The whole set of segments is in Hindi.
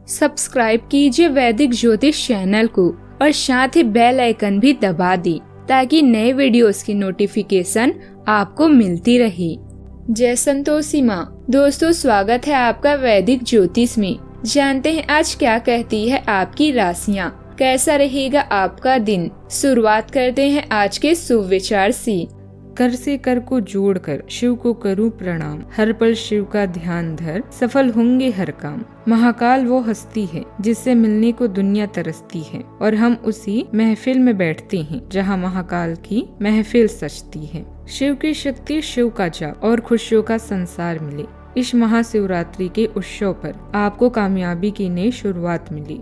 सब्सक्राइब कीजिए वैदिक ज्योतिष चैनल को और साथ ही बेल आइकन भी दबा दी ताकि नए वीडियोस की नोटिफिकेशन आपको मिलती रहे। जय संतोषी माँ। दोस्तों, स्वागत है आपका वैदिक ज्योतिष में। जानते हैं आज क्या कहती है आपकी राशियाँ, कैसा रहेगा आपका दिन। शुरुआत करते हैं आज के शुभ विचार से। कर से कर को जोड़कर शिव को करूं प्रणाम, हर पल शिव का ध्यान धर, सफल होंगे हर काम। महाकाल वो हस्ती है जिससे मिलने को दुनिया तरसती है, और हम उसी महफिल में बैठते हैं जहां महाकाल की महफिल सजती है। शिव की शक्ति, शिव का जाप और खुशियों का संसार मिले। इस महाशिवरात्रि के उत्सव पर आपको कामयाबी की नई शुरुआत मिली।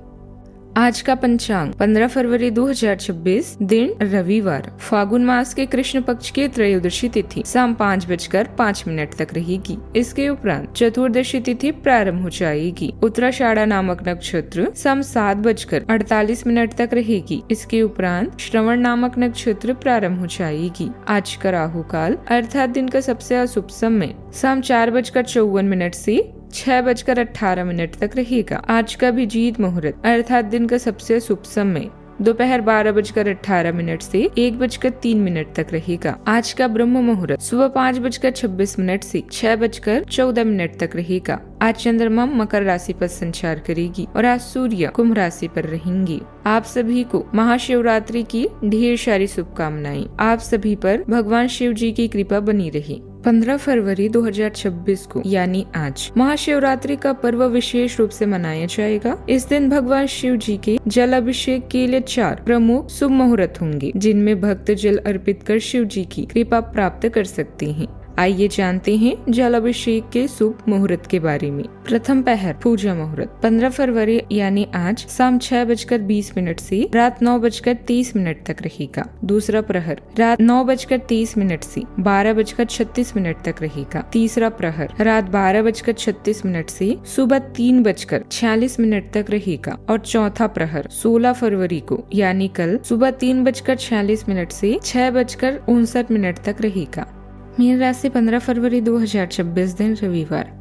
आज का पंचांग 15 फरवरी 2026, दिन रविवार, फागुन मास के कृष्ण पक्ष की त्रयोदशी तिथि शाम 5:05 तक रहेगी। इसके उपरांत चतुर्दशी तिथि प्रारंभ हो जाएगी। उत्तराषाढ़ा नामक नक्षत्र शाम 7:48 तक रहेगी। इसके उपरांत श्रवण नामक नक्षत्र प्रारंभ हो जाएगी। आज का राहु काल अर्थात दिन का सबसे अशुभ समय शाम 4:54 से 6:18 तक रहेगा। आज का अभिजीत मुहूर्त अर्थात दिन का सबसे शुभ समय दोपहर 12:18 से 1:03 तक रहेगा। आज का ब्रह्म मुहूर्त सुबह 5:26 से 6:14 तक रहेगा। आज चंद्रमा मकर राशि पर संचार करेगी और आज सूर्य कुंभ राशि पर रहेंगी। आप सभी को महाशिवरात्रि की ढेर सारी शुभकामनाएं। आप सभी पर भगवान शिव जी की कृपा बनी रहे। 15 फरवरी 2026 को यानी आज महाशिवरात्रि का पर्व विशेष रूप से मनाया जाएगा। इस दिन भगवान शिव जी के जल अभिषेक के लिए 4 प्रमुख शुभ मुहूर्त होंगे, जिनमें भक्त जल अर्पित कर शिव जी की कृपा प्राप्त कर सकते हैं। आइए जानते हैं जल अभिषेक के शुभ मुहूर्त के बारे में। प्रथम पहर पूजा मुहूर्त 15 फरवरी यानी आज शाम 6:20 से रात 9:30 तक रहेगा। दूसरा प्रहर रात 9:30 से 12:36 तक रहेगा। तीसरा प्रहर रात 12:36 से सुबह 3:46 तक रहेगा। और चौथा प्रहर 16 फरवरी को यानी कल सुबह 3:46 से 6:59 तक रहेगा। मीन राशि 15 फरवरी 2026, दिन रविवार।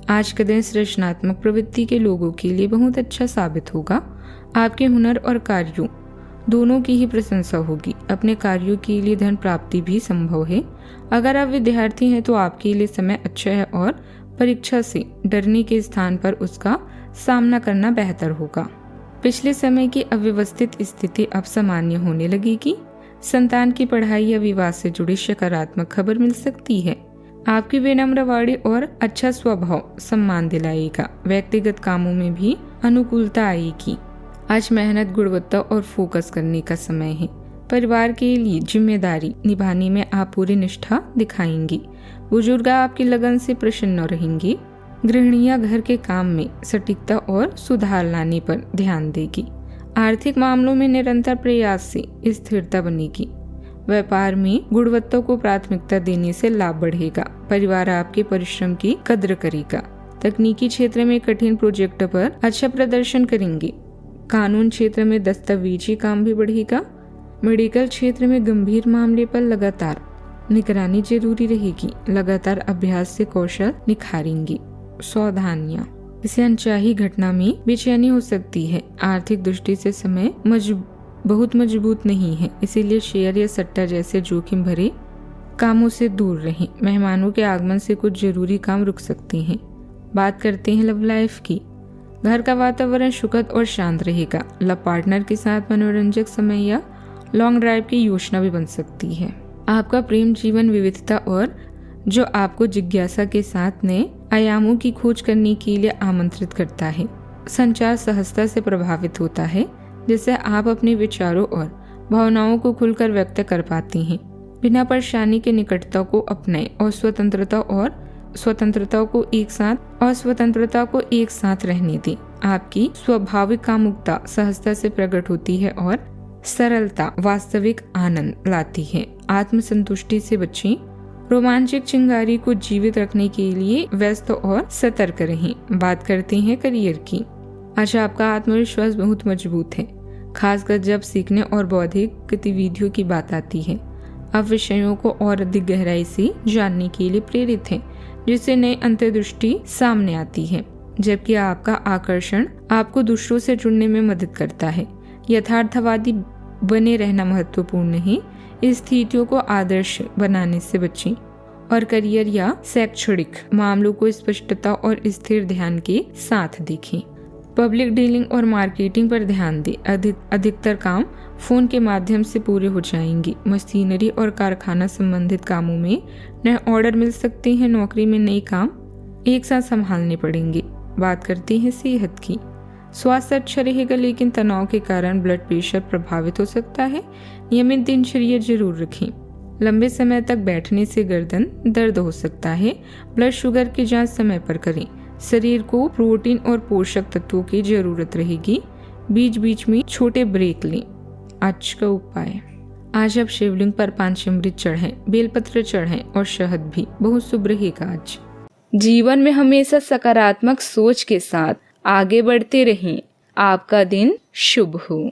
आज का दिन सृजनात्मक प्रवृत्ति के लोगों के लिए बहुत अच्छा साबित होगा। आपके हुनर और कार्यों दोनों की ही प्रशंसा होगी। अपने कार्यों के लिए धन प्राप्ति भी संभव है। अगर आप विद्यार्थी हैं तो आपके लिए समय अच्छा है और परीक्षा से डरने के स्थान पर उसका सामना करना बेहतर होगा। पिछले समय की अव्यवस्थित स्थिति अब सामान्य होने लगेगी। संतान की पढ़ाई या विवाह से जुड़ी सकारात्मक खबर मिल सकती है। आपकी विनम्र वाणी और अच्छा स्वभाव सम्मान दिलाएगा। व्यक्तिगत कामों में भी अनुकूलता आएगी। आज मेहनत, गुणवत्ता और फोकस करने का समय है। परिवार के लिए जिम्मेदारी निभाने में आप पूरी निष्ठा दिखाएंगी। बुजुर्ग आपकी लगन से प्रसन्न रहेंगे। गृहिणियां घर के काम में सटीकता और सुधार लाने पर ध्यान देगी। आर्थिक मामलों में निरंतर प्रयास से स्थिरता बनेगी। व्यापार में गुणवत्ता को प्राथमिकता देने से लाभ बढ़ेगा। परिवार आपके परिश्रम की कद्र करेगा। तकनीकी क्षेत्र में कठिन प्रोजेक्ट पर अच्छा प्रदर्शन करेंगे। कानून क्षेत्र में दस्तावेजी काम भी बढ़ेगा। मेडिकल क्षेत्र में गंभीर मामले पर लगातार निगरानी जरूरी रहेगी। लगातार अभ्यास से कौशल निखारेंगे। सावधानियां, इसे अनचाही घटना में बेचैनी हो सकती है। आर्थिक दृष्टि से समय बहुत मजबूत नहीं है, इसीलिए शेयर या सट्टा जैसे जोखिम भरे कामों से दूर रहें। मेहमानों के आगमन से कुछ जरूरी काम रुक सकते हैं। बात करते हैं लव लाइफ की। घर का वातावरण सुखद और शांत रहेगा। लव पार्टनर के साथ मनोरंजक समय या लॉन्ग ड्राइव की योजना भी बन सकती है। आपका प्रेम जीवन विविधता और जो आपको जिज्ञासा के साथ नए आयामों की खोज करने के लिए आमंत्रित करता है। संचार सहजता से प्रभावित होता है, जिससे आप अपने विचारों और भावनाओं को खुलकर व्यक्त कर पाते हैं। बिना परेशानी के निकटता को अपनाएं और स्वतंत्रता को एक साथ रहने दें। आपकी स्वाभाविक कामुकता सहजता से प्रकट होती है और सरलता वास्तविक आनंद लाती है। आत्मसंतुष्टि से बचें। रोमांचक चिंगारी को जीवित रखने के लिए व्यस्त और सतर्क रहें। बात करते हैं करियर की। आज आपका आत्मविश्वास बहुत मजबूत है, खासकर जब सीखने और बौद्धिक गतिविधियों की बात आती है। आप विषयों को और अधिक गहराई से जानने के लिए प्रेरित हैं, जिससे नई अंतर्दृष्टि सामने आती है। जबकि आपका आकर्षण आपको दूसरों से जुड़ने में मदद करता है। यथार्थवादी बने रहना महत्वपूर्ण है। इस स्थितियों को आदर्श बनाने से बचें और करियर या शैक्षणिक मामलों को स्पष्टता और स्थिर ध्यान के साथ देखें। पब्लिक डीलिंग और मार्केटिंग पर ध्यान दें। अधिकतर काम फोन के माध्यम से पूरे हो जाएंगे। मशीनरी और कारखाना संबंधित कामों में नए ऑर्डर मिल सकते हैं। नौकरी में नए काम एक साथ संभालने पड़ेंगे। बात करते हैं सेहत की। स्वास्थ्य अच्छा रहेगा, लेकिन तनाव के कारण ब्लड प्रेशर प्रभावित हो सकता है। नियमित दिनचर्या जरूर रखें। लंबे समय तक बैठने से गर्दन दर्द हो सकता है। ब्लड शुगर की जांच समय पर करें। शरीर को प्रोटीन और पोषक तत्वों की जरूरत रहेगी। बीच बीच में छोटे ब्रेक लें। आज का उपाय, आज आप शिवलिंग पर पंचामृत चढ़ाएं, बेलपत्र चढ़ाएं और शहद भी। बहुत शुभ रहेगा आज। जीवन में हमेशा सकारात्मक सोच के साथ आगे बढ़ते रहें। आपका दिन शुभ हो।